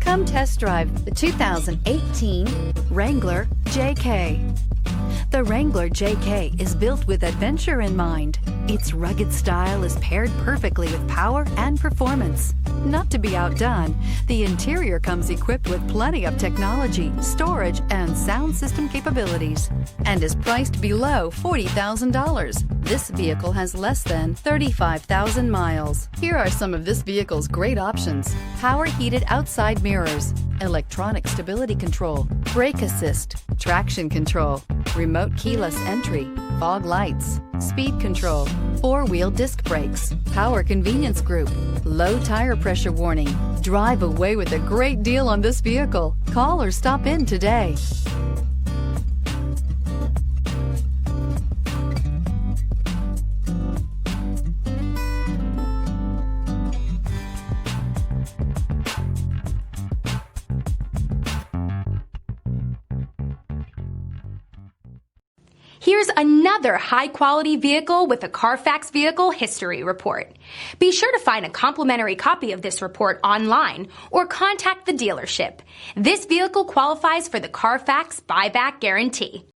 Come test drive the 2018 Wrangler JK. The Wrangler JK is built with adventure in mind. Its rugged style is paired perfectly with power and performance. Not to be outdone, the interior comes equipped with plenty of technology, storage, and sound system capabilities, and is priced below $40,000. This vehicle has less than 35,000 miles. Here are some of this vehicle's great options: power heated outside mirrors, electronic stability control, brake assist, traction control, remote keyless entry, fog lights, speed control, four-wheel disc brakes, power convenience group, low tire pressure warning. Drive away with a great deal on this vehicle. Call or stop in today. Here's another high-quality vehicle with a Carfax Vehicle History Report. Be sure to find a complimentary copy of this report online or contact the dealership. This vehicle qualifies for the Carfax Buyback Guarantee.